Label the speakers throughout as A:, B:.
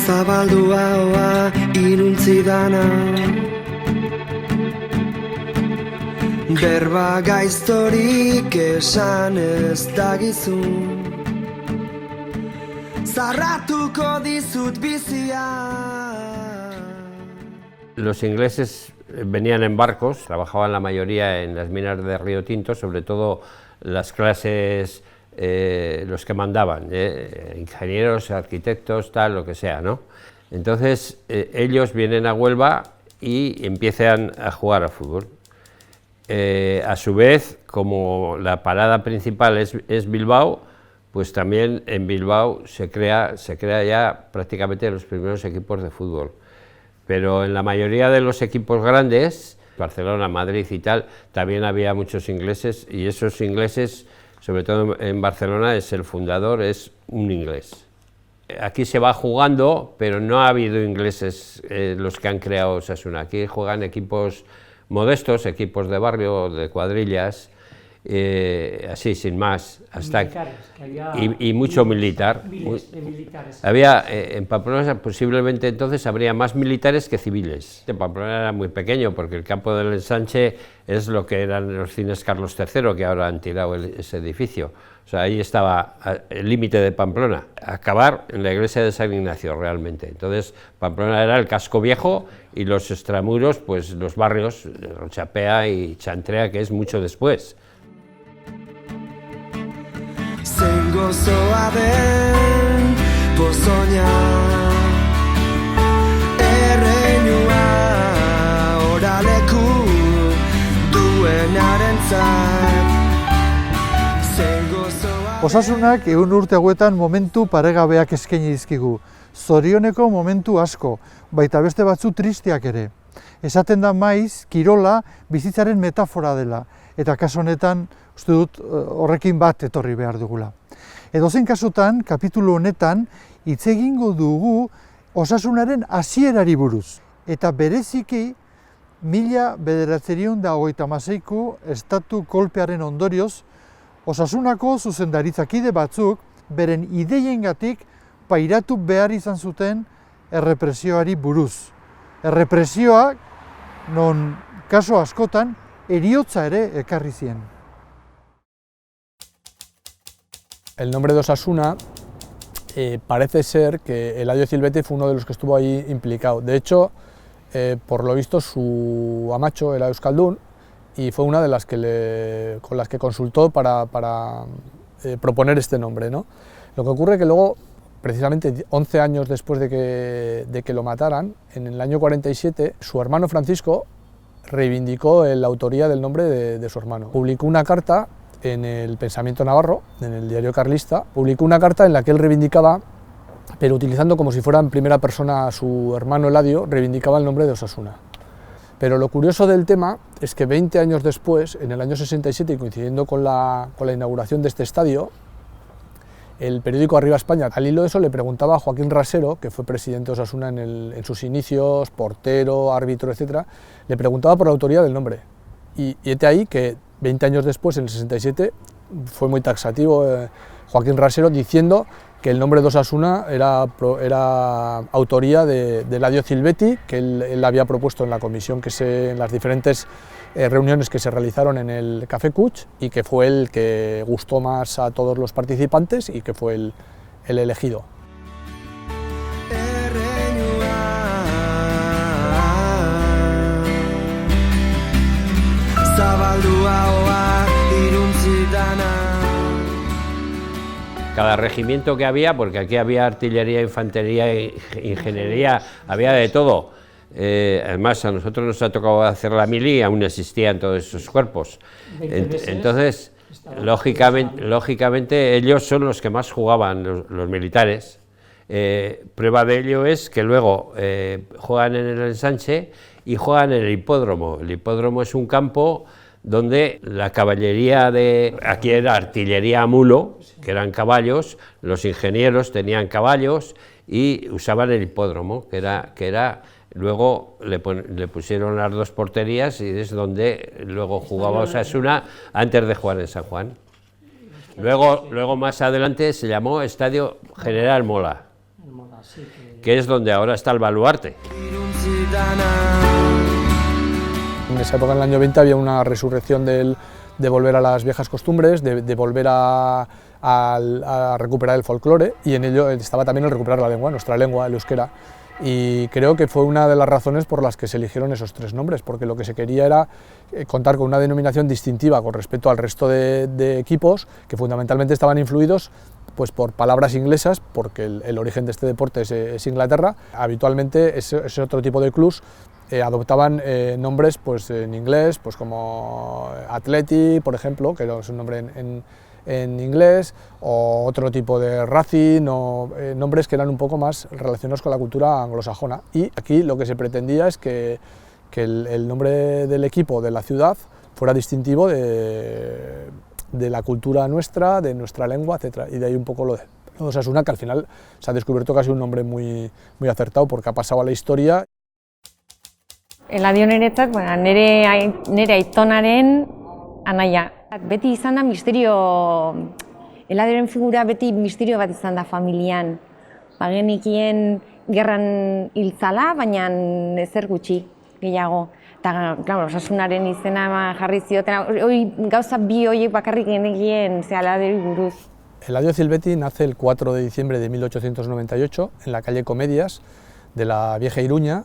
A: Zabaldua hoa iruntzi dana, berba gaiztorik esan ez dagizun, zarratuko dizut bizia.
B: Los ingleses venían en barcos, trabajaban la mayoría en las minas de Río Tinto, sobre todo las clases, los que mandaban, ingenieros, arquitectos, tal, lo que sea, ¿no? Entonces ellos vienen a Huelva y empiezan a jugar a fútbol. A su vez, como la parada principal es Bilbao, pues también en Bilbao se crea ya prácticamente los primeros equipos de fútbol. Pero en la mayoría de los equipos grandes, Barcelona, Madrid y tal, también había muchos ingleses, y esos ingleses, sobre todo en Barcelona, el fundador es un inglés. Aquí se va jugando, pero no ha habido ingleses los que han creado Osasuna. Aquí juegan equipos modestos, equipos de barrio, de cuadrillas, así, sin más, hasta y mucho militar. Había en Pamplona, posiblemente entonces habría más militares que civiles. Pamplona era muy pequeño porque el campo del Ensanche es lo que eran los cines Carlos III, que ahora han tirado ese edificio. O sea, ahí estaba el límite de Pamplona, acabar en la iglesia de San Ignacio realmente. Entonces Pamplona era el casco viejo y los extramuros, pues los barrios, Rochapea y Chantrea, que es mucho después.
A: Zein gozoa den pozoina, erreinua oraleku duenarentzat. Zein gozoa...
C: Osasunak 100 urte hauetan momentu paregabeak eskaini dizkigu. Zorioneko momentu asko, baita beste batzu tristeak ere. Esaten da maiz, kirola bizitzaren metafora dela, eta kasu honetan uste dut horrekin bat etorri behar dugula. Edozein kasutan, kapitulu honetan, hitz egingo dugu Osasunaren hasierari buruz. Eta bereziki, 1996ko estatu kolpearen ondorioz, Osasunako zuzendaritzakide batzuk beren ideiengatik pairatu behar izan zuten errepresioari buruz. Errepresioak, non kaso askotan, heriotza ere ekarri zien.
D: El nombre de Osasuna parece ser que Eladio Zilbeti fue uno de los que estuvo ahí implicado. De hecho, por lo visto, su amacho era euskaldun y fue una de las que con las que consultó para proponer este nombre, ¿no? Lo que ocurre es que luego, precisamente 11 años después de que lo mataran, en el año 47, su hermano Francisco reivindicó la autoría del nombre de su hermano. Publicó una carta en el Pensamiento Navarro, en el diario carlista, publicó una carta en la que él reivindicaba, pero utilizando como si fuera en primera persona a su hermano Eladio, reivindicaba el nombre de Osasuna. Pero lo curioso del tema es que 20 años después, en el año 67, y coincidiendo con la inauguración de este estadio, el periódico Arriba España, al hilo de eso, le preguntaba a Joaquín Rasero, que fue presidente de Osasuna en sus inicios, portero, árbitro, etc., le preguntaba por la autoría del nombre. Y hete ahí que 20 años después, en el 67, fue muy taxativo Joaquín Rasero diciendo que el nombre de Osasuna era autoría de Eladio Zilbeti, que él había propuesto en la comisión, en las diferentes reuniones que se realizaron en el Café Cuch, y que fue el que gustó más a todos los participantes y que fue el elegido.
B: Cada regimiento que había, porque aquí había artillería, infantería, ingeniería, había de todo. Además, a nosotros nos ha tocado hacer la mili y aún existían todos esos cuerpos. Entonces, lógicamente, ellos son los que más jugaban, los militares. Prueba de ello es que luego juegan en el Ensanche y juegan en el hipódromo. El hipódromo es un campo donde la caballería aquí era artillería a mulo, que eran caballos, los ingenieros tenían caballos y usaban el hipódromo, que era luego le pusieron las dos porterías y es donde luego jugaba Osasuna antes de jugar en San Juan. Luego más adelante se llamó Estadio General Mola. que es donde ahora está el baluarte.
D: En esa época, en el año 20, había una resurrección de volver a las viejas costumbres, de volver a recuperar el folclore, y en ello estaba también el recuperar la lengua, nuestra lengua, el euskera. Y creo que fue una de las razones por las que se eligieron esos tres nombres, porque lo que se quería era contar con una denominación distintiva con respecto al resto de equipos, que fundamentalmente estaban influidos pues por palabras inglesas, porque el origen de este deporte es Inglaterra. Habitualmente ese otro tipo de clubs adoptaban nombres pues, en inglés, pues como Athletic, por ejemplo, que es un nombre en inglés, o otro tipo de Racing, o nombres que eran un poco más relacionados con la cultura anglosajona. Y aquí lo que se pretendía es que el nombre del equipo, de la ciudad, fuera distintivo de la cultura nuestra, de nuestra lengua, etc. Y de ahí un poco lo de Osasuna, que al final se ha descubierto casi un nombre muy acertado, porque ha pasado a la historia.
E: Eladio niretzat, bueno, nire aitonaren anaia. Beti izan da misterio, Eladioren figura beti misterio bat izan da familian. Bagenekien gerran hiltzala, baina ezer gutxi gehiago. Eta, claro, Osasunaren izena jarri zioten, gauza bi horiek bakarrik genekien Eladiori buruz.
D: Eladio Zilbetti nace el 4 de diciembre de 1898 en la calle Comedias de la vieja Iruña,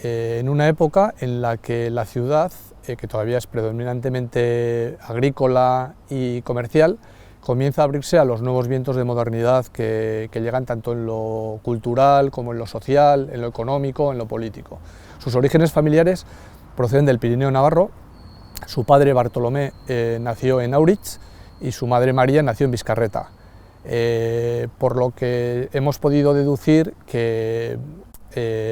D: en una época en la que la ciudad, que todavía es predominantemente agrícola y comercial, comienza a abrirse a los nuevos vientos de modernidad que llegan tanto en lo cultural como en lo social, en lo económico, en lo político. Sus orígenes familiares proceden del Pirineo navarro. Su padre Bartolomé nació en Auritz y su madre María nació en Bizkarreta, por lo que hemos podido deducir que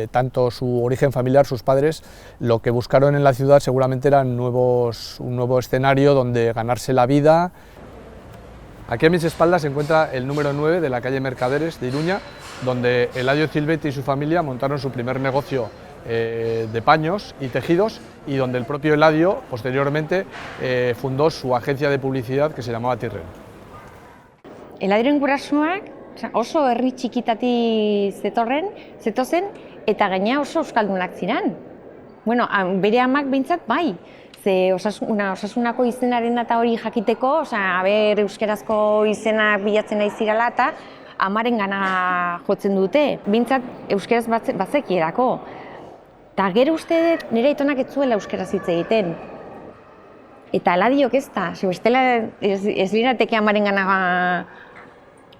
D: tanto su origen familiar, sus padres, lo que buscaron en la ciudad seguramente era un nuevo escenario donde ganarse la vida. Aquí a mis espaldas se encuentra el número 9 de la calle Mercaderes de Iruña, donde Eladio Zilbetti y su familia montaron su primer negocio de paños y tejidos, y donde el propio Eladio posteriormente fundó su agencia de publicidad que se llamaba Tirren.
E: Eladioren gurasoak oso herri txikitatik zetozen, eta gaina oso euskaldunak ziren. Bueno, bere amak behintzat bai, ze Osasunako izenaren eta hori jakiteko, euskerazko izenak bilatzen nahi zirala eta amaren gana jotzen dute. Behintzat euskeraz bazekierako. Eta gero uste nire aitonak ez zuela euskeraz hitz egiten. Eta Eladiok ez da, bestela ez lirateke amaren gana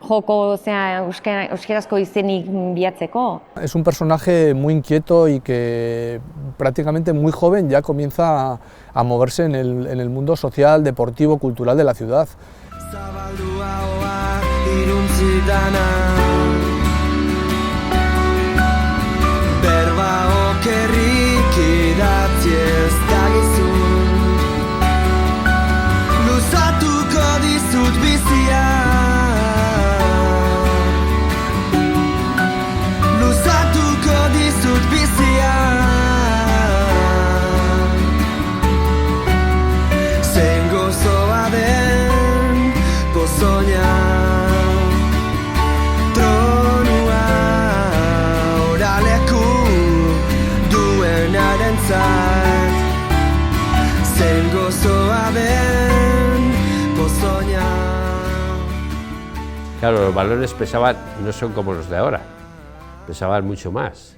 E: joko euskerazko izenik bilatzeko.
D: Es un personaje muy inquieto y que prácticamente muy joven ya comienza a moverse en el mundo social, deportivo, cultural de la ciudad.
B: Claro, los balones pesaban, no son como los de ahora, pesaban mucho más.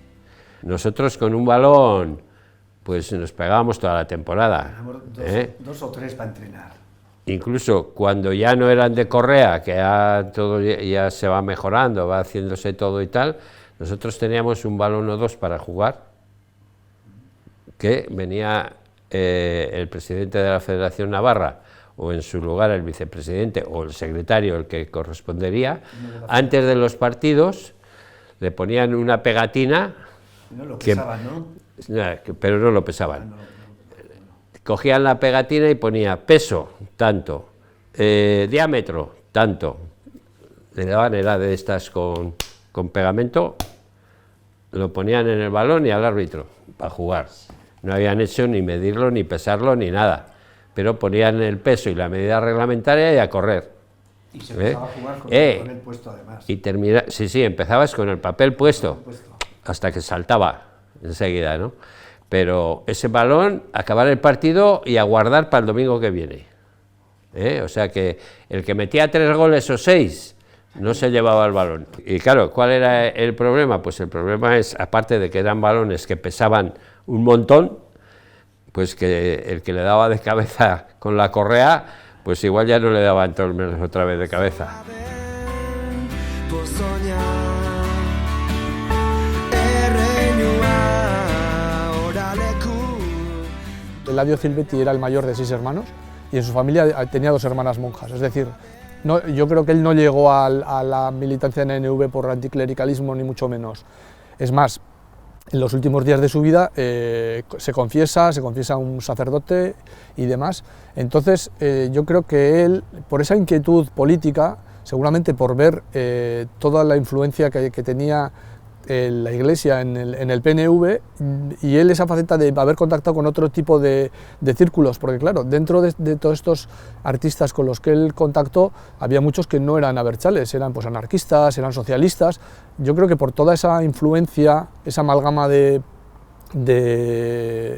B: Nosotros con un balón, pues nos pegábamos toda la temporada.
F: Dos o tres para entrenar.
B: Incluso cuando ya no eran de correa, que ya todo ya se va mejorando, va haciéndose todo y tal, nosotros teníamos un balón o dos para jugar, que venía el presidente de la Federación Navarra, o en su lugar el vicepresidente o el secretario, el que correspondería, antes de los partidos le ponían una pegatina.
F: No lo pesaban, ¿no?
B: Pero no lo pesaban. Cogían la pegatina y ponía peso, tanto, diámetro, tanto. Le daban, era de estas con pegamento, lo ponían en el balón y al árbitro, para jugar. No habían hecho ni medirlo, ni pesarlo, ni nada. Pero ponían el peso y la medida reglamentaria y a correr.
F: Y se empezaba a jugar con el papel puesto además.
B: Y termina, sí, empezabas con el papel puesto,
F: Puesto.
B: hasta que saltaba enseguida, ¿no? Pero ese balón, acabar el partido y aguardar para el domingo que viene. O sea que el que metía 3 goles o 6 no se llevaba el balón. Y claro, ¿cuál era el problema? Pues el problema es, aparte de que eran balones que pesaban un montón, pues que el que le daba de cabeza con la correa, pues igual ya no le daba entonces otra vez de cabeza.
D: Eladio Zilbetti era el mayor de 6 hermanos y en su familia tenía 2 hermanas monjas, es decir, no, yo creo que él no llegó a la militancia en la NV por anticlericalismo ni mucho menos. Es más, en los últimos días de su vida se confiesa a un sacerdote y demás. Entonces yo creo que él, por esa inquietud política, seguramente por ver toda la influencia que tenía la Iglesia en el PNV, y él esa faceta de haber contactado con otro tipo de círculos, porque claro, dentro de todos estos artistas con los que él contactó, había muchos que no eran abertzales, eran pues anarquistas, eran socialistas. Yo creo que por toda esa influencia, esa amalgama de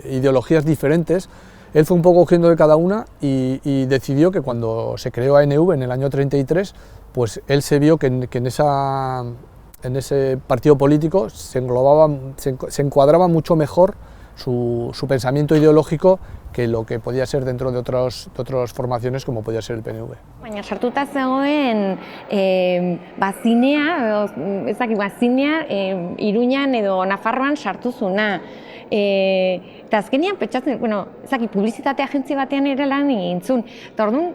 D: ideologías diferentes, él fue un poco cogiendo de cada una y decidió que cuando se creó ANV en el año 33, pues él se vio que en ese partido político se encuadraba mucho mejor su pensamiento ideológico que lo que podía ser dentro de otras formaciones como podía ser el PNV.
E: Baina sartuta zegoen bazinea, Iruñan edo Nafarroan sartu zuna. Eta azkenean pentsatzen, publizitate agentzia batean ere lan egin zuen. Eta orduan,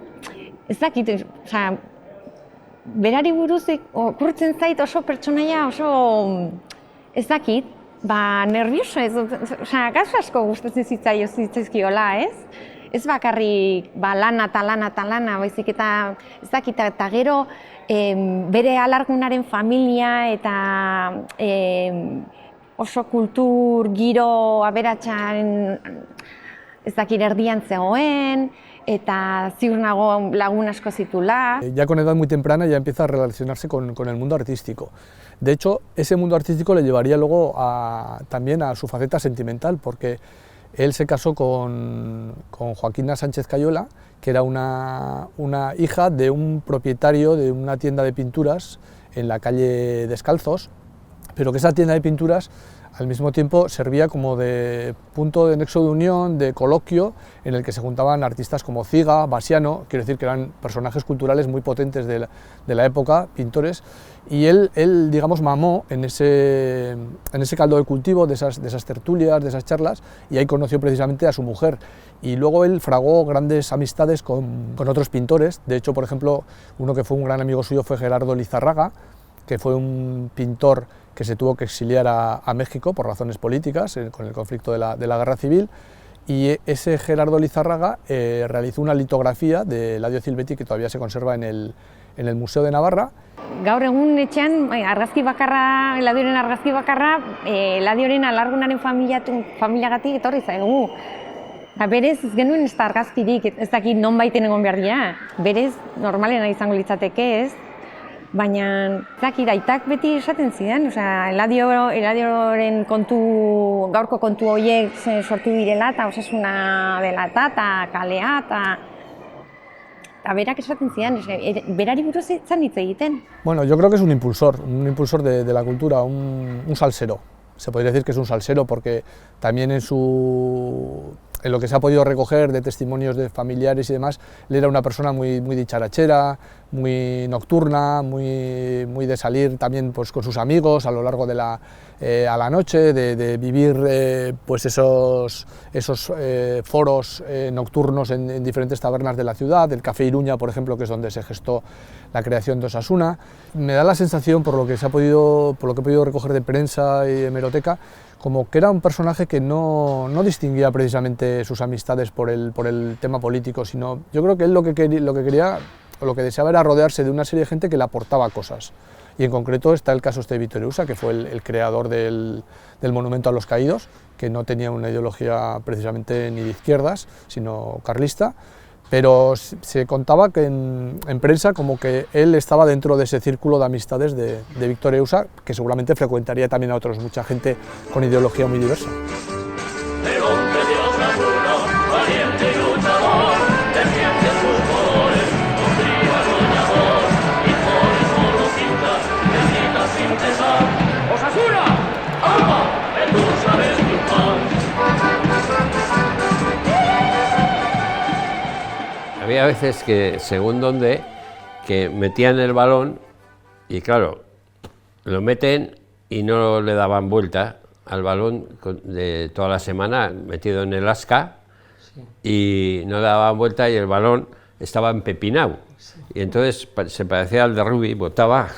E: berari buruz okurtzen zait oso pertsonaia oso nervioso, gauza asko gustatzen zitzaizkiola, ez? Ez bakarrik lana eta lana eta lana, baizik eta eta gero bere alargunaren familia eta oso kultur giro aberatsan erdian zegoen, eta ziur nago lagun asko zitula.
D: Ya con edad muy temprana ya empieza a relacionarse con el mundo artístico. De hecho, ese mundo artístico le llevaría luego también a su faceta sentimental, porque él se casó con Joaquina Sánchez Cayola, que era una hija de un propietario de una tienda de pinturas en la calle Descalzos, pero que esa tienda de pinturas al mismo tiempo servía como de punto de nexo de unión, de coloquio, en el que se juntaban artistas como Ziga, Basiano, quiero decir que eran personajes culturales muy potentes de la época, pintores, y él digamos, mamó en ese caldo de cultivo de esas tertulias, de esas charlas, y ahí conoció precisamente a su mujer. Y luego él fraguó grandes amistades con otros pintores. De hecho, por ejemplo, uno que fue un gran amigo suyo fue Gerardo Lizarraga, que fue un pintor que se tuvo que exiliar a México por razones políticas, con el conflicto de la Guerra Civil, y ese Gerardo Lizarraga realizó una litografía de Eladio Zilbetti que todavía se conserva en el Museo de Navarra.
E: Gaur egun etxean argazki bakarra, Eladioren argazki bakarra, Eladioren alargunaren familiagatik etorri zaigu. Berez ez genuen ez da argazkirik, ez dakit nonbaiten egon behar dira. Berez normalena izango litzateke, ez? Baina, aitak beti esaten zidan, Eladioren gaurko kontu horiek sortu direla, eta osasuna dela eta kalea, eta berak esaten zidan, berari buruz zan hitz egiten.
D: Bueno, yo creo que es un impulsor de la cultura, un salsero. Se podría decir que es un salsero porque también en lo que se ha podido recoger de testimonios de familiares y demás, él era una persona muy dicharachera, muy nocturna, muy de salir también pues, con sus amigos a lo largo de a la noche, de vivir pues esos foros nocturnos en diferentes tabernas de la ciudad, el Café Iruña, por ejemplo, que es donde se gestó la creación de Osasuna. Me da la sensación, por lo que he podido recoger de prensa y hemeroteca, como que era un personaje que no distinguía precisamente sus amistades por el tema político, sino yo creo que él lo que quería o lo que deseaba era rodearse de una serie de gente que le aportaba cosas. Y en concreto está el caso de Víctor Erusa, que fue el creador del Monumento a los Caídos, que no tenía una ideología precisamente ni de izquierdas, sino carlista, pero se contaba que en prensa como que él estaba dentro de ese círculo de amistades de Víctor Eusa, que seguramente frecuentaría también a otros, mucha gente con ideología muy diversa.
B: Había veces que, según dónde, que metían el balón y claro, lo meten y no le daban vuelta al balón de toda la semana metido en el asca y no le daban vuelta y el balón estaba empepinado. Y entonces se parecía al de Rubi, botaba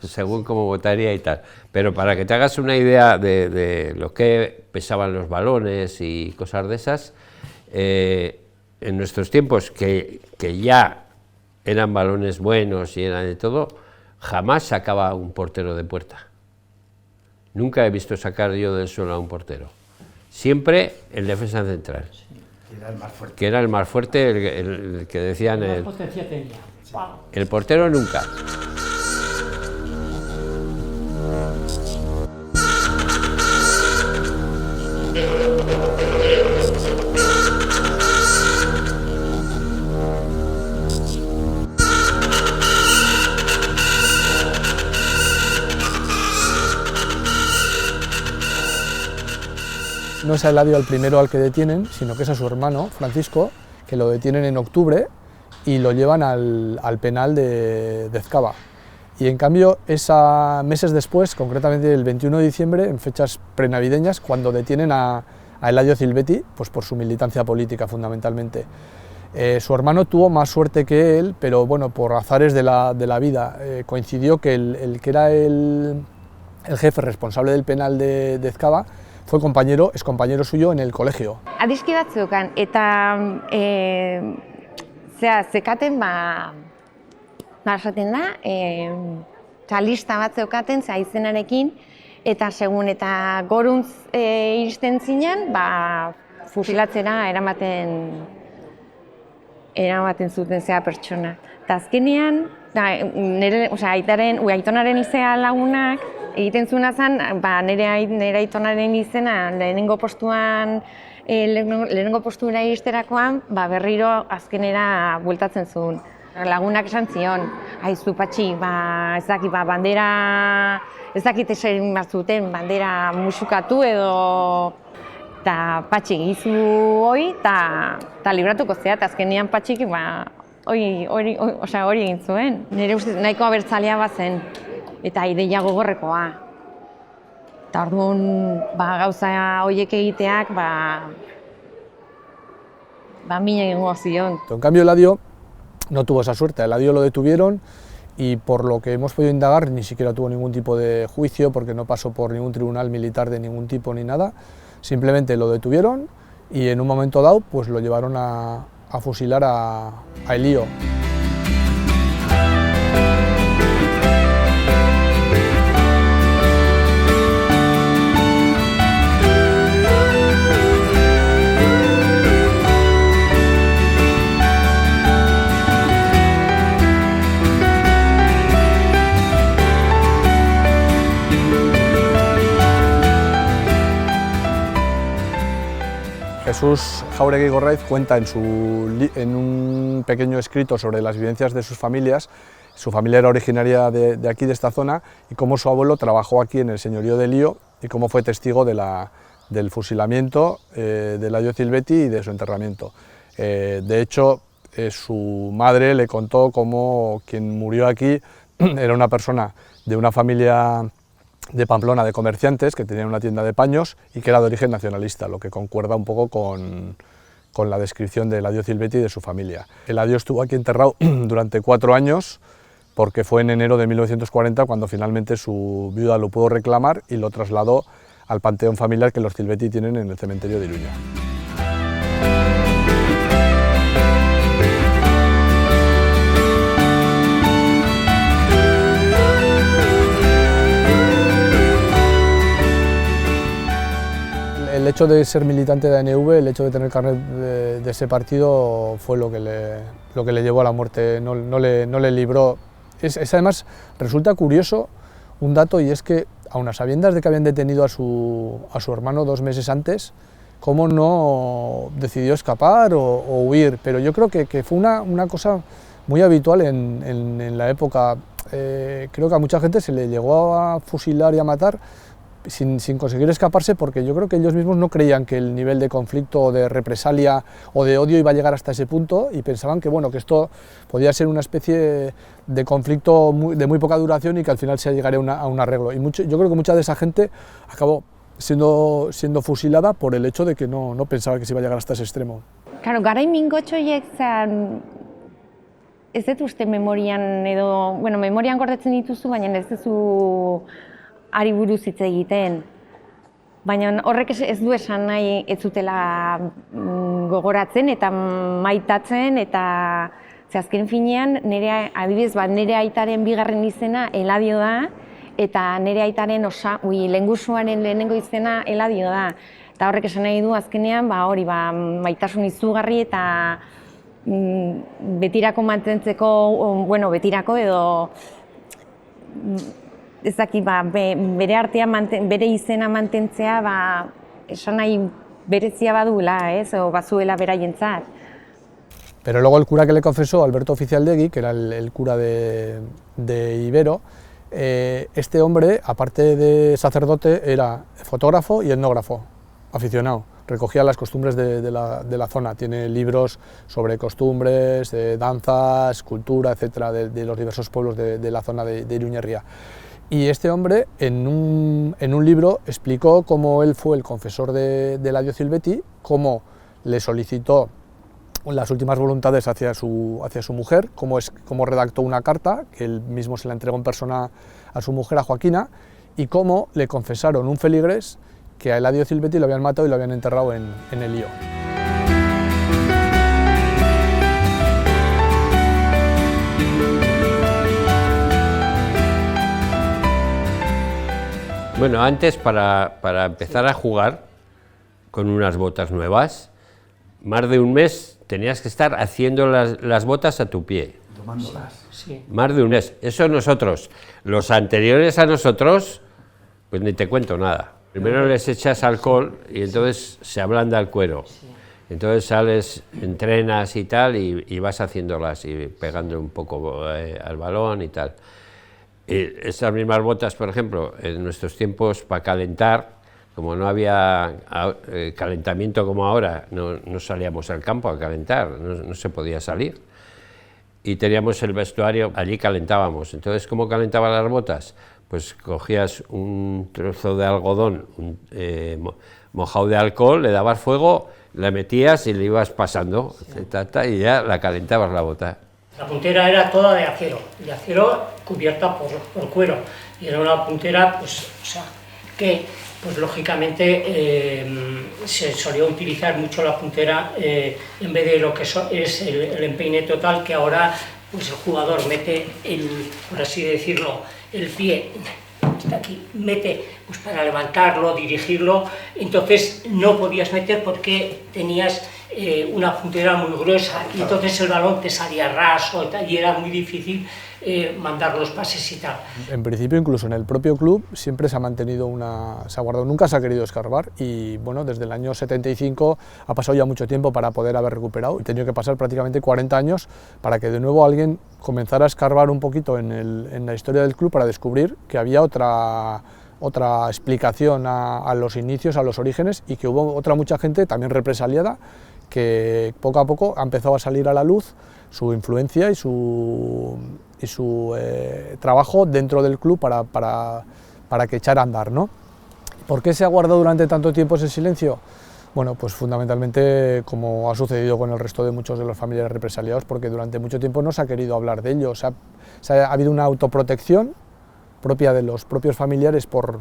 B: según cómo botaría y tal. Pero para que te hagas una idea de lo que pesaban los balones y cosas de esas, en nuestros tiempos, que ya eran balones buenos y eran de todo, jamás sacaba un portero de puerta. Nunca he visto sacar yo del suelo a un portero. Siempre el defensa central.
F: Era el más fuerte.
B: Que era el más fuerte, el que decían el portero nunca.
D: No es a Eladio el primero al que detienen, sino que es a su hermano, Francisco, que lo detienen en octubre y lo llevan al penal de Ezkaba. Y en cambio, meses después, concretamente el 21 de diciembre, en fechas prenavideñas, cuando detienen a Eladio Zilbetti, pues por su militancia política fundamentalmente. Su hermano tuvo más suerte que él, pero bueno, por azares de la vida, coincidió que el que era el jefe responsable del penal de Ezkaba fue es compañero suyo en el colegio.
E: Adiski bat zeukan, eta zekaten, esaten da, lista bat zeukaten, izenarekin, eta segun eta goruntz iristen zinen, fusilatzera eramaten zuten pertsona. Eta azkenean, aitonaren izea lagunak, egiten zuena zen, nire aitonaren izena lehenengo postura iristerakoan, berriro azkenera bueltatzen zuen. Lagunak esan zion, aizu patxi, ez dakit esain bat zuten, bandera musukatu edo, eta patxi egizu hori, eta libratuko zea, eta azkenean patxik hori egin zuen. Nire ustez nahiko abertzalea bazen, eta ideia gogorrekoa. Eta orduan gauza horiek egiteak, mina egingo zion.
D: En cambio, Eladio no tuvo esa suerte. A Eladio lo detuvieron y por lo que hemos podido indagar ni siquiera tuvo ningún tipo de juicio porque no pasó por ningún tribunal militar de ningún tipo ni nada. Simplemente lo detuvieron y en un momento dado pues lo llevaron a fusilar a Elío. Jesús Jáuregui Gorraiz cuenta en un pequeño escrito sobre las vivencias de sus familias. Su familia era originaria de aquí, de esta zona, y cómo su abuelo trabajó aquí en el señorío de Elío y cómo fue testigo del fusilamiento de Eladio Zilbetti y de su enterramiento. De hecho, su madre le contó cómo quien murió aquí era una persona de una familia de Pamplona de comerciantes que tenían una tienda de paños y que era de origen nacionalista, lo que concuerda un poco con la descripción de Eladio Zilbetti y de su familia. Eladio estuvo aquí enterrado durante 4 años porque fue en enero de 1940 cuando finalmente su viuda lo pudo reclamar y lo trasladó al panteón familiar que los Zilbetti tienen en el cementerio de Iruña. El hecho de ser militante de ANV, el hecho de tener carnet de ese partido fue lo que le llevó a la muerte, no le libró. Es además, resulta curioso un dato, y es que, aun a sabiendas de que habían detenido a su hermano 2 meses antes, cómo no decidió escapar o huir, pero yo creo que fue una cosa muy habitual en la época. Creo que a mucha gente se le llegó a fusilar y a matar sin conseguir escaparse, porque yo creo que ellos mismos no creían que el nivel de conflicto o de represalia o de odio iba a llegar hasta ese punto, y pensaban que, bueno, que esto podía ser una especie de conflicto de muy poca duración y que al final se llegaría a un arreglo. Y yo creo que mucha de esa gente acabó siendo fusilada por el hecho de que no pensaba que se iba a llegar hasta ese extremo.
E: Claro, garai mingotxoiek ez dut uste memorian edo, bueno, memorian gordetzen dituzu, baina ez duzu ari buruz hitz egiten. Baina horrek ez du esan nahi ez zutela gogoratzen eta maitatzen, eta azken finean, adibidez, nire aitaren bigarren izena Eladio da, eta nire aitaren lehengusuaren lehenengo izena Eladio da. Eta horrek esan nahi du azkenean, hori, maitasun izugarri eta betirako mantentzeko, bueno, betirako edo ez dakit, bere artea, bere izena mantentzea, esan nahi berezia baduela, o bazuela beraientzat.
D: Pero luego el cura que le confesó, Alberto Oficialdegui, que era el cura de Ibero, este hombre, aparte de sacerdote, era fotógrafo y etnógrafo, aficionado. Recogía las costumbres de la zona, tiene libros sobre costumbres, danzas, cultura, etcétera, de los diversos pueblos de la zona de Iruñerría. Y este hombre, en un libro, explicó cómo él fue el confesor de Eladio Zilbetti, cómo le solicitó las últimas voluntades hacia su mujer, cómo redactó una carta, que él mismo se la entregó en persona a su mujer, a Joaquina, y cómo le confesaron un feligres que a Eladio Zilbetti lo habían matado y lo habían enterrado en el Lío.
B: Bueno, antes para empezar a jugar con unas botas nuevas, más de un mes tenías que estar haciendo las botas a tu pie.
F: Tomándolas.
B: Sí. Más de un mes. Eso nosotros. Los anteriores a nosotros, pues ni te cuento nada. Primero les echas alcohol y entonces se ablanda el cuero. Entonces sales, entrenas y tal, y vas haciéndolas y pegando un poco al balón y tal. Estas mismas botas, por ejemplo, en nuestros tiempos, para calentar, como no había calentamiento como ahora, no salíamos al campo a calentar, no se podía salir. Y teníamos el vestuario, allí calentábamos. Entonces, ¿cómo calentaban las botas? Pues cogías un trozo de algodón mojado de alcohol, le dabas fuego, la metías y le ibas pasando, y ya la calentabas la bota.
G: La puntera era toda de acero cubierta por cuero, y era una puntera, pues, o sea, que, pues lógicamente se solía utilizar mucho la puntera en vez de lo que es el empeine total, que ahora pues el jugador mete por así decirlo, el pie hasta aquí, mete pues para levantarlo, dirigirlo, entonces no podías meter porque tenías una puntera muy gruesa y entonces el balón te salía raso y era muy difícil mandar los pases y tal.
D: En principio, incluso en el propio club, siempre se ha mantenido se ha guardado, nunca se ha querido escarbar, y bueno, desde el año 75 ha pasado ya mucho tiempo para poder haber recuperado, y ha tenido que pasar prácticamente 40 años para que de nuevo alguien comenzara a escarbar un poquito en la historia del club para descubrir que había otra explicación a los inicios, a los orígenes, y que hubo mucha gente también represaliada que poco a poco ha empezado a salir a la luz su influencia y su trabajo dentro del club para que echara a andar, ¿no? ¿Por qué se ha guardado durante tanto tiempo ese silencio? Bueno, pues fundamentalmente, como ha sucedido con el resto de muchos de los familiares represaliados, porque durante mucho tiempo no se ha querido hablar de ello. Ha habido una autoprotección propia de los propios familiares por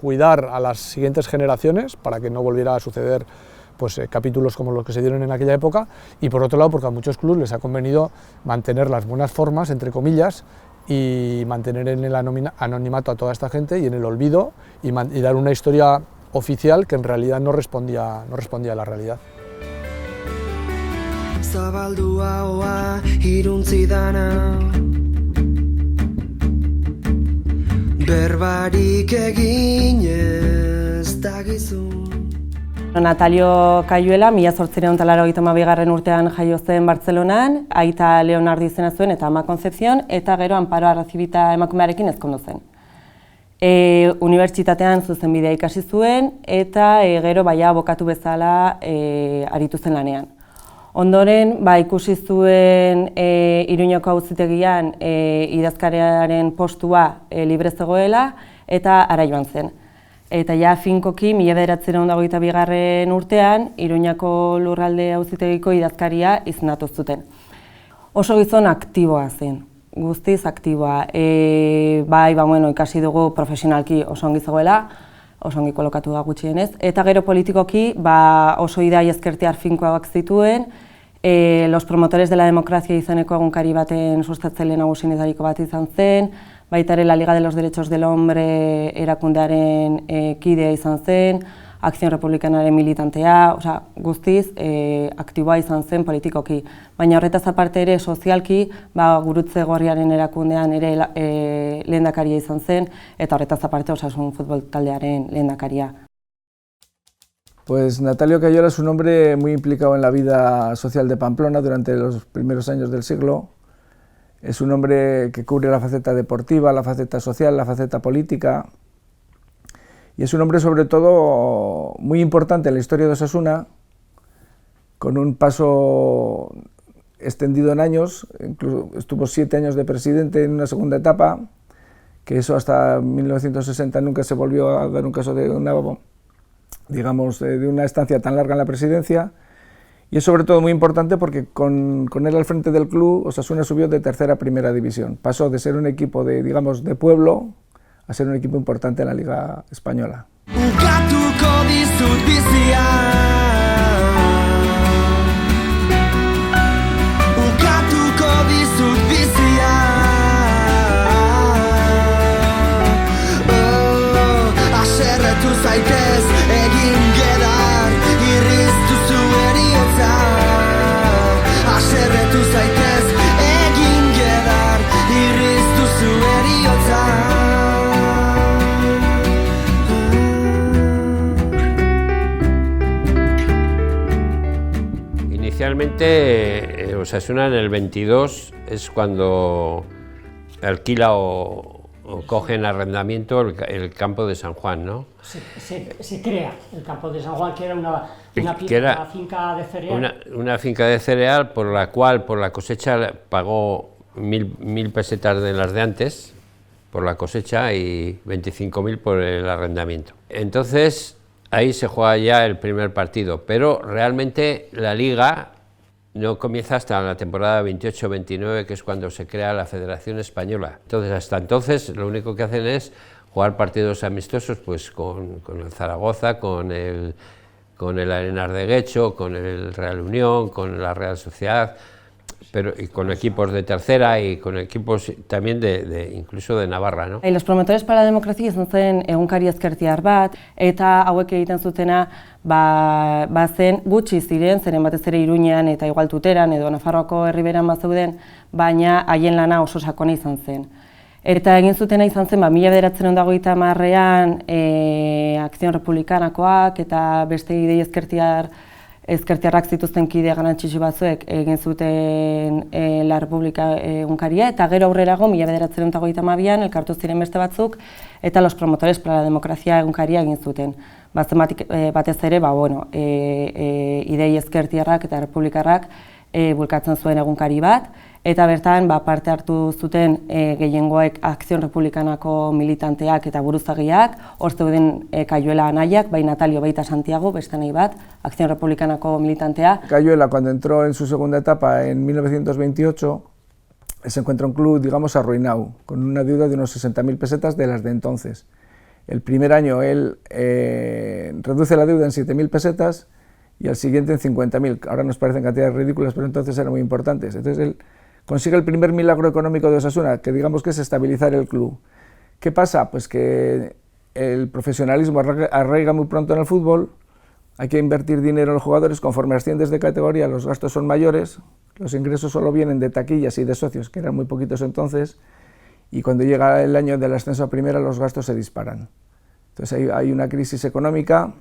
D: cuidar a las siguientes generaciones para que no volviera a suceder pues, capítulos como los que se dieron en aquella época, y por otro lado porque a muchos clubes les ha convenido mantener las buenas formas, entre comillas, y mantener en el anonimato a toda esta gente y en el olvido, y dar una historia oficial que en realidad no respondía a la realidad.
A: Zabaldu ahoa iruntzi dana, berbarik egin ez dakizu.
H: Natalio Kayuela, 1882 urtean jaio zen Bartzelonan, aita Leonardo izena zuen eta ama Concepción, eta gero Amparo Arrazibita emakumearekin ezkondu zen. Unibertsitatean zuzenbidea ikasi zuen eta gero abokatu bezala aritu zen lanean. Ondoren, ikusi zuen Iruñeko auzitegian idazkariaren postua libre zegoela eta ara joan zen. Eta ja finkoki, 1922 urtean, Iruñako lurralde auzitegiko idazkaria izendatu zuten. Oso gizon aktiboa zen, guztiz aktiboa. Ikasi dugu profesionalki oso ongi zegoela, oso ongi kolokatu da gutxienez, eta gero politikoki oso idai ezkertiar finkoak zituen, Los Promotores de la Democracia izeneko egunkari baten sustatzaile nagusienetariko bat izan zen, baita ere la Liga de los Derechos del Hombre erakundearen kidea izan zen, Acción Republicanaren militantea, guztiz aktiboa izan zen politikoki. Baina horretaz aparte ere sozialki, Gurutze Gorriaren erakundean ere lehendakaria izan zen, eta horretaz aparte Osasun futbol taldearen lehendakaria.
I: Pues Natalio Kayuela es un hombre muy implicado en la vida social de Pamplona durante los primeros años del siglo. Es un hombre que cubre la faceta deportiva, la faceta social, la faceta política. Y es un hombre sobre todo muy importante en la historia de Osasuna, con un paso extendido en años, incluso estuvo 7 años de presidente en una segunda etapa, que eso hasta 1960 nunca se volvió a dar un caso de una estancia tan larga en la presidencia. Y es sobre todo muy importante porque con él al frente del club, Osasuna subió de tercera a primera división. Pasó de ser un equipo de pueblo a ser un equipo importante en la Liga Española.
A: Ukatuko dizut bizia, ukatuko dizut bizia, haserretu zaitez egin gedar, irriztu zu eriotza, haserretu zaitez egin gedar, irriztu zu eriotza.
B: Inicialmente, Osasuna en el 22 es cuando alquila o coge en arrendamiento el campo de San Juan, ¿no?
G: Se crea el campo de San Juan, que era una finca de cereal.
B: Una finca de cereal por la cual, por la cosecha, pagó 1.000 pesetas de las de antes, por la cosecha, y 25.000 por el arrendamiento. Entonces, ahí se juega ya el primer partido, pero realmente la Liga no comienza hasta la temporada 28-29, que es cuando se crea la Federación Española. Entonces, hasta entonces, lo único que hacen es jugar partidos amistosos pues, con el Zaragoza, con el Arenas de Guecho, con el Real Unión, con la Real Sociedad, y con equipos de tercera y con equipos también incluso de Navarra, ¿no?
H: Los Promotores para la Democracia izan zen egunkari ezkertiar bat, eta hauek egiten zutena zen gutxi ziren, zeren batez ere Iruñean eta igual Tuteran edo Nafarroako herriberan bazeuden, baina haien lana oso sakona izan zen. Eta egin zutena izan zen, 1930ean Acción Republicanakoak eta beste idei ezkertiarrak zituzten kide garrantzitsu batzuek egin zuten La República egunkaria, eta gero aurrerago 1932an elkartu ziren beste batzuk eta Los Promotores para la Democracia egunkaria egin zuten. Batez ere, idei ezkertiarrak eta republikarrak bulkatzen zuen egunkari bat, eta bertan parte hartu zuten gehiengoek Acción Republicanako militanteak eta buruzagiak, hor zeuden Kayuela anaiak, bai Natalio baita Santiago, beste nahi bat, Acción Republicanako militantea.
I: Kayuela, cuando entró en su segunda etapa en 1928, se encuentra un club, digamos, arruinado, con una deuda de unos 60.000 pesetas de las de entonces. El primer año él reduce la deuda en 7.000 pesetas y al siguiente en 50.000. Ahora nos parecen cantidades ridículas, pero entonces eran muy importantes. Entonces él consigue el primer milagro económico de Osasuna, que digamos que es estabilizar el club. ¿Qué pasa? Pues que el profesionalismo arraiga muy pronto en el fútbol, hay que invertir dinero en los jugadores, conforme asciendes de categoría los gastos son mayores, los ingresos solo vienen de taquillas y de socios, que eran muy poquitos entonces, y cuando llega el año del ascenso a primera los gastos se disparan. Entonces hay una crisis económica,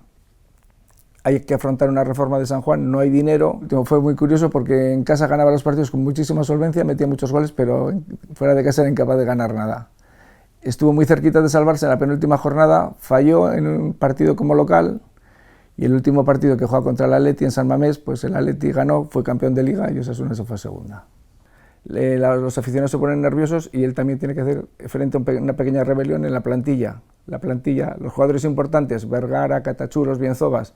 I: hay que afrontar una reforma de San Juan, no hay dinero. Fue muy curioso porque en casa ganaba los partidos con muchísima solvencia, metía muchos goles, pero fuera de casa era incapaz de ganar nada. Estuvo muy cerquita de salvarse en la penúltima jornada, falló en un partido como local, y el último partido que juega contra el Atleti en San Mamés, pues el Atleti ganó, fue campeón de Liga y Osasuna se fue segunda. Los aficionados se ponen nerviosos y él también tiene que hacer frente a una pequeña rebelión en la plantilla. La plantilla, los jugadores importantes, Vergara, Catachuros, Bienzobas,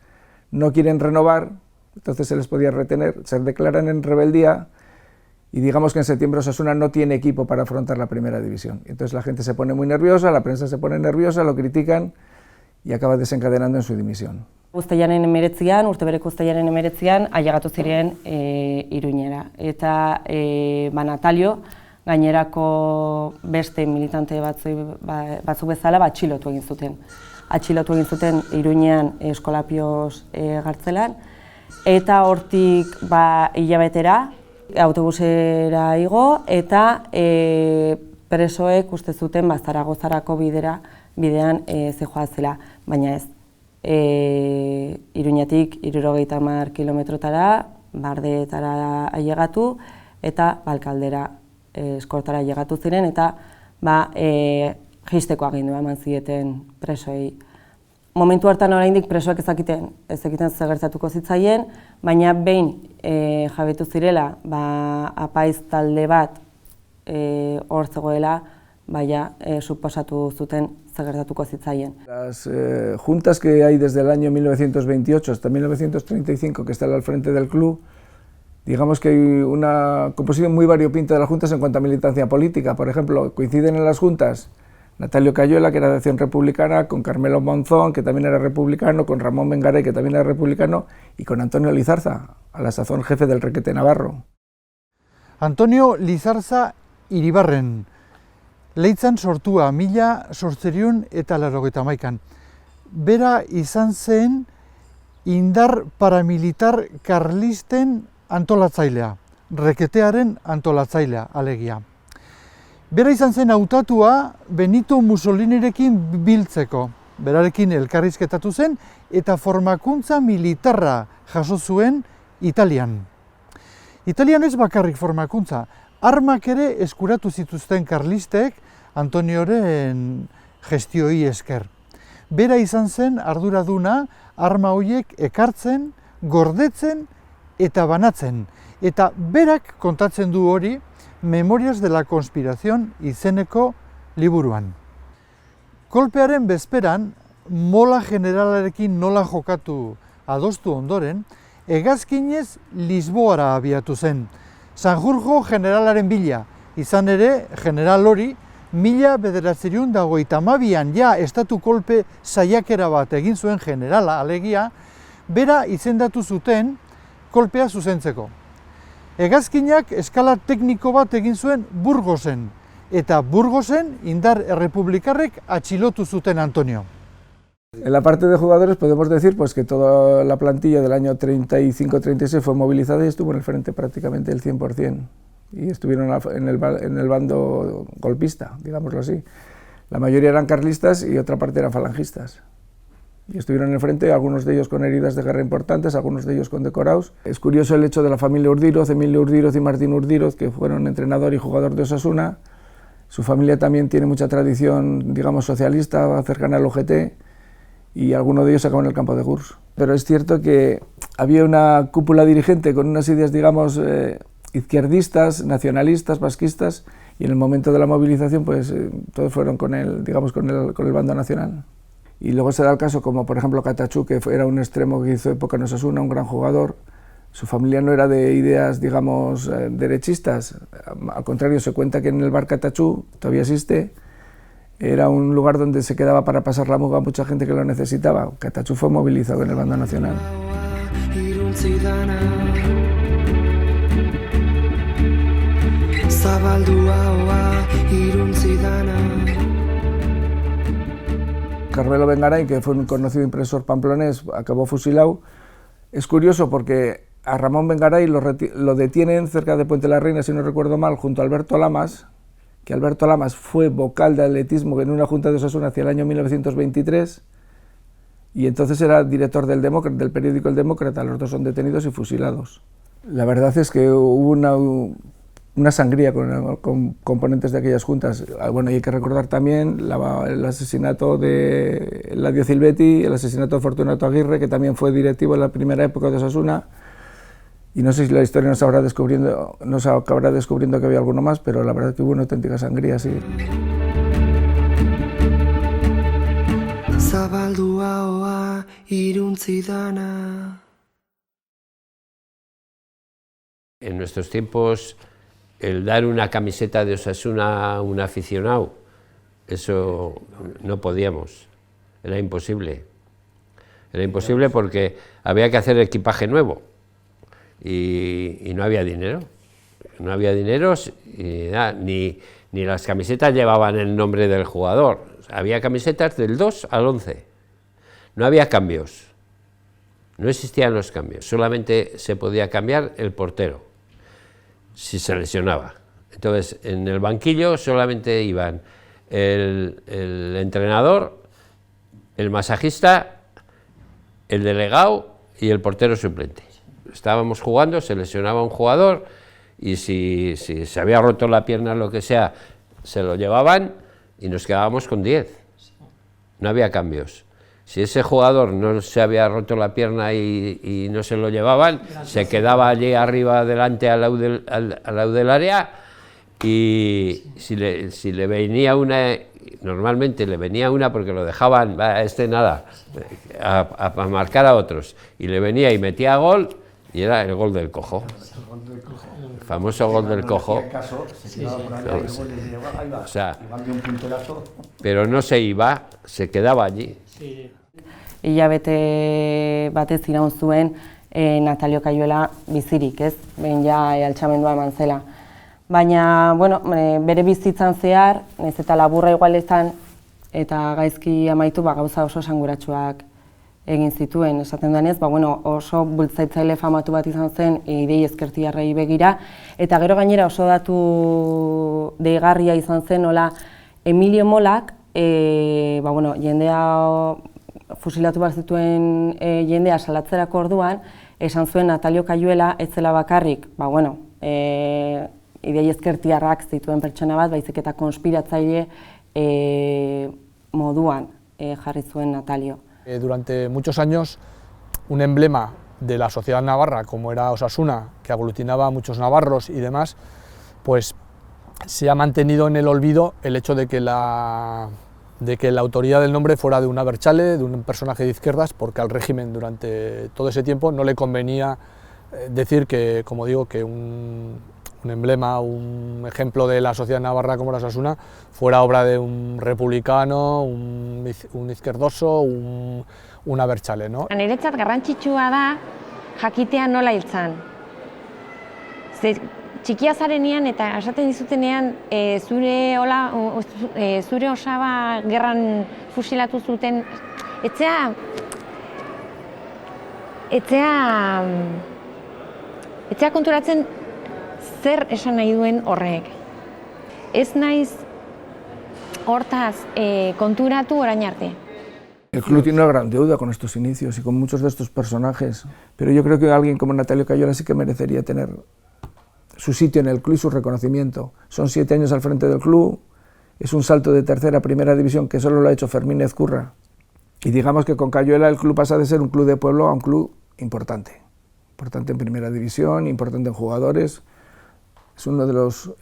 I: no quieren renovar, entonces se les podía retener, se declaran en rebeldía y digamos que en septiembre Osasuna no tiene equipo para afrontar la primera división. Entonces la gente se pone muy nerviosa, la prensa se pone nerviosa, lo critican y acaba desencadenando en su dimisión.
H: Uztailaren 19an, urte bereko uztailaren 19an, ailegatu ziren Iruñera. Eta Natalio, gainerako beste militante batzuk bezala, atxilotu egin zuten. Atxilotu egin zuten Iruñean Eskolapioz gartzelan, eta hortik hilabetera autobusera igo, eta presoek uste zuten Zaragozarako bidean zihoazela, baina ez. Iruñatik 70 kilometrotara, Bardeetara ailegatu eta Balkaldera eskortara ailegatu ziren eta jisteko agindua eman zieten presoei. Momentu hartan oraindik presoak ez zekiten zer gertatuko zitzaien, baina behin jabetu zirela apaiz talde bat hor zegoela, suposatu zuten zer gertatuko zitzaien.
I: Las juntas que hay desde el año 1928 hasta 1935 que están al frente del club, digamos que hay una composición muy variopinta de las juntas en cuanto a militancia política. Por ejemplo, coinciden en las juntas Natalio Cayuela, que era de Acción Republicana, con Carmelo Monzón, que también era republicano, con Ramón Bengaray, que también era republicano, y con Antonio Lizarza, a la sazón jefe del Requete Navarro.
C: Antonio Lizarza Iribarren, Leitzan sortua 1881. Bera izan zen indar paramilitar karlisten antolatzailea, Reketearen antolatzailea alegia. Bera izan zen hautatua Benito Mussolinirekin biltzeko, berarekin elkarrizketatu zen eta formakuntza militarra jaso zuen Italian. Italian ez bakarrik formakuntza, armak ere eskuratu zituzten karlistek Antonioren gestioi esker. Bera izan zen arduraduna arma horiek ekartzen, gordetzen eta banatzen. Eta berak kontatzen du hori Memorias de la Conspiración izeneko liburuan. Kolpearen bezperan, mola generalarekin nola jokatu adostu ondoren, hegazkinez Lisboara abiatu zen. Sanjurjo generalaren bila, izan ere general hori 1952an ja estatu kolpe saiakera bat egin zuen generala alegia, bera izendatu zuten kolpea zuzentzeko. Hegazkinak eskala tekniko bat egin zuen Burgosen, eta Burgosen indar errepublikarrek atxilotu zuten Antonio.
I: En la parte de jugadores podemos decir pues, que toda la plantilla del año 35-36 fue movilizada y estuvo en el frente prácticamente el 100%. Y estuvieron en el bando golpista, digámoslo así. La mayoría eran carlistas y otra parte eran falangistas. Y estuvieron en el frente, algunos de ellos con heridas de guerra importantes, algunos de ellos condecorados. Es curioso el hecho de la familia Urdíroz, Emilio Urdíroz y Martín Urdíroz, que fueron entrenador y jugador de Osasuna. Su familia también tiene mucha tradición, digamos, socialista, cercana al OGT, y alguno de ellos acabó en el campo de Gurs. Pero es cierto que había una cúpula dirigente con unas ideas, digamos, izquierdistas, nacionalistas, vasquistas, y en el momento de la movilización, pues todos fueron con el bando nacional. Y luego se da el caso como, por ejemplo, Catachú, que era un extremo que hizo época en Osasuna, un gran jugador. Su familia no era de ideas, digamos, derechistas. Al contrario, se cuenta que en el bar Catachú, todavía existe, era un lugar donde se quedaba para pasar la muga a mucha gente que lo necesitaba. Catachú fue movilizado en el bando nacional. Carmelo Bengaray, que fue un conocido impresor pamplonés, acabó fusilado. Es curioso porque a Ramón Bengaray lo detienen cerca de Puente la Reina, si no recuerdo mal, junto a Alberto Lamas, que Alberto Lamas fue vocal de atletismo en una junta de Osasuna hacia el año 1923, y entonces era director del periódico El Demócrata. Los dos son detenidos y fusilados. La verdad es que hubo una sangría con componentes de aquellas juntas. Bueno, y hay que recordar también el asesinato de Eladio Silvetti, el asesinato de Fortunato Aguirre, que también fue directivo en la primera época de Osasuna. Y no sé si la historia nos acabará descubriendo que había alguno más, pero la verdad es que hubo una auténtica sangría, sí.
A: Zabaldua oa iruntzi dana.
B: En nuestros tiempos, el dar una camiseta de Osasuna a un aficionado, eso no podíamos, era imposible. Era imposible porque había que hacer equipaje nuevo y no había dinero. No había dinero y nada, ni las camisetas llevaban el nombre del jugador. Había camisetas del 2 al 11, no había cambios, no existían los cambios, solamente se podía cambiar el portero, si se lesionaba. Entonces, en el banquillo solamente iban el entrenador, el masajista, el delegado y el portero suplente. Estábamos jugando, se lesionaba un jugador y si se había roto la pierna o lo que sea, se lo llevaban y nos quedábamos con 10, no había cambios. Si ese jugador no se había roto la pierna y no se lo llevaban, se quedaba allí arriba delante al lado del área, y si le venía una, normalmente le venía una porque lo dejaban, nada, a marcar a otros, y le venía y metía gol, y era el gol del cojo. El famoso gol del cojo. O sea, pero no se iba, se quedaba allí.
H: Hilabete batez iraun zuen Natalio Kayuela bizirik, ez? Behin ja altxamendua eman zela. Baina, bueno, bere bizitzan zehar, nahiz eta laburra igualezan eta gaizki amaitu, gauza oso esanguratsuak egin zituen. Esaten duenez, oso bultzaitzaile famatu bat izan zen idei ezkertiarrei begira, eta gero gainera oso datu deigarria izan zen, nola Emilio Molak, jendea fusilatu bat zituen jendea salatzerako orduan, esan zuen Natalio Kayuela ez zela bakarrik, idei ezkertiarrak zituen pertsona bat, baizik eta konspiratzaile moduan jarri zuen Natalio.
D: Durante muchos años, un emblema de la sociedad navarra, como era Osasuna, que aglutinaba a muchos navarros y demás, pues se ha mantenido en el olvido el hecho de que la autoría del nombre fuera de un abertzale, de un personaje de izquierdas, porque al régimen durante todo ese tiempo no le convenía decir que, como digo, que un emblema, un ejemplo de la sociedad navarra como la Osasuna fuera obra de un republicano, un izquierdoso, un abertzale, ¿no?
E: Niretzat garrantzitsua da jakitea nola hiltzan. Txikia zarenean eta esaten dizutenean zure osaba gerran fusilatu zuten, etzea konturatzen zer esan nahi duen horrek. Ez naiz hortaz konturatu orain arte.
I: El club tiene una gran deuda con estos inicios y con muchos de estos personajes, pero yo creo que alguien como Natalio Kayuela sí que merecería tener su sitio en el club y su reconocimiento. Son 7 años al frente del club, es un salto de tercera a primera división que solo lo ha hecho Fermín Ezcurra. Y digamos que con Kayuela el club pasa de ser un club de pueblo a un club importante. Importante en primera división, importante en jugadores. Es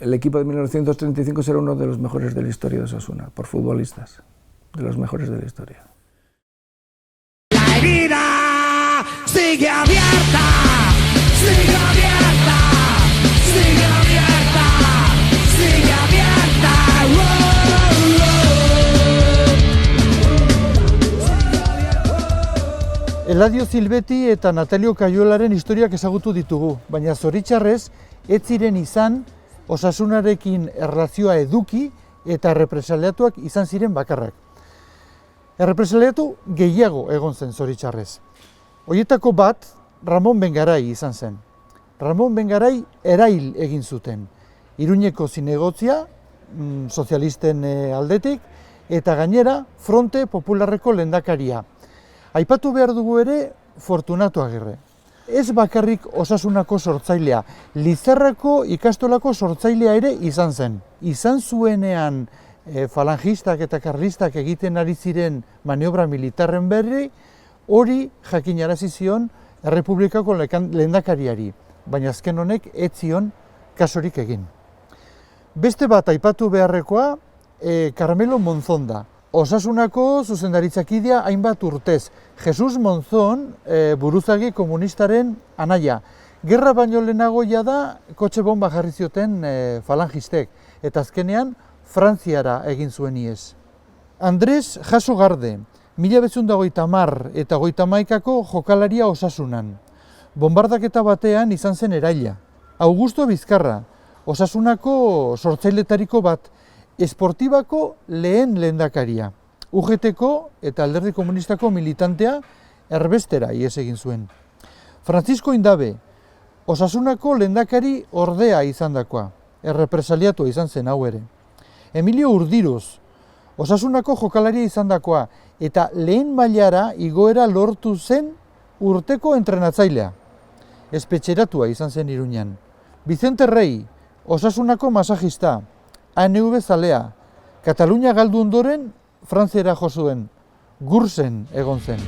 I: el equipo de 1935 será uno de los mejores de la historia de Osasuna, por futbolistas, de los mejores de la historia.
A: La herida sigue abierta, sigue abierta, sigue abierta, sigue abierta.
C: Eladio Silvetti eta Natalio Kayuelaren historiak ezagutu ditugu, baina zoritxarrez, ez ziren izan Osasunarekin erlazioa eduki eta represaliatuak izan ziren bakarrak. Errepresaliatu gehiago egon zen zoritxarrez. Horietako bat Ramon Bengarai izan zen. Ramon Bengarai erail egin zuten. Iruñeko zinegotzia, sozialisten aldetik, eta gainera Fronte Popularreko lehendakaria. Aipatu behar dugu ere Fortunato Agirre. Ez bakarrik Osasunako sortzailea, Lizarrako ikastolako sortzailea ere izan zen. Izan zuenean falangistak eta karlistak egiten ari ziren maniobra militarren berri, hori jakinarazi zion Errepublikako lehendakariari, baina azken honek ez zion kasurik egin. Beste bat aipatu beharrekoa, Carmelo Monzón da. Osasunako zuzendaritzakidea hainbat urtez. Jesus Monzón, buruzagi komunistaren anaia. Gerra baino lehenagoia da kotxe bomba jarri zioten falangistek, eta azkenean Frantziara egin zuen ihes. Andres Jaso Garde, 1930 eta 1931ko jokalaria Osasunan. Bombardaketa batean izan zen eraila. Augusto Bizkarra, Osasunako sortzailetariko bat, esportibako lehen lehendakaria. UGT-ko eta Alderdi Komunistako militantea erbestera ihes egin zuen. Francisco Indabe, Osasunako lehendakari ordea izandakoa, errepresaliatua izan zen hau ere. Emilio Urdiruz, Osasunako jokalaria izandakoa eta lehen mailara igoera lortu zen urteko entrenatzailea. Espetxeratua izan zen Iruñan. Vicente Rey, Osasunako masajista, ANV zalea, Katalunia galdu ondoren Frantziara jo zuen, Gursen egon zen.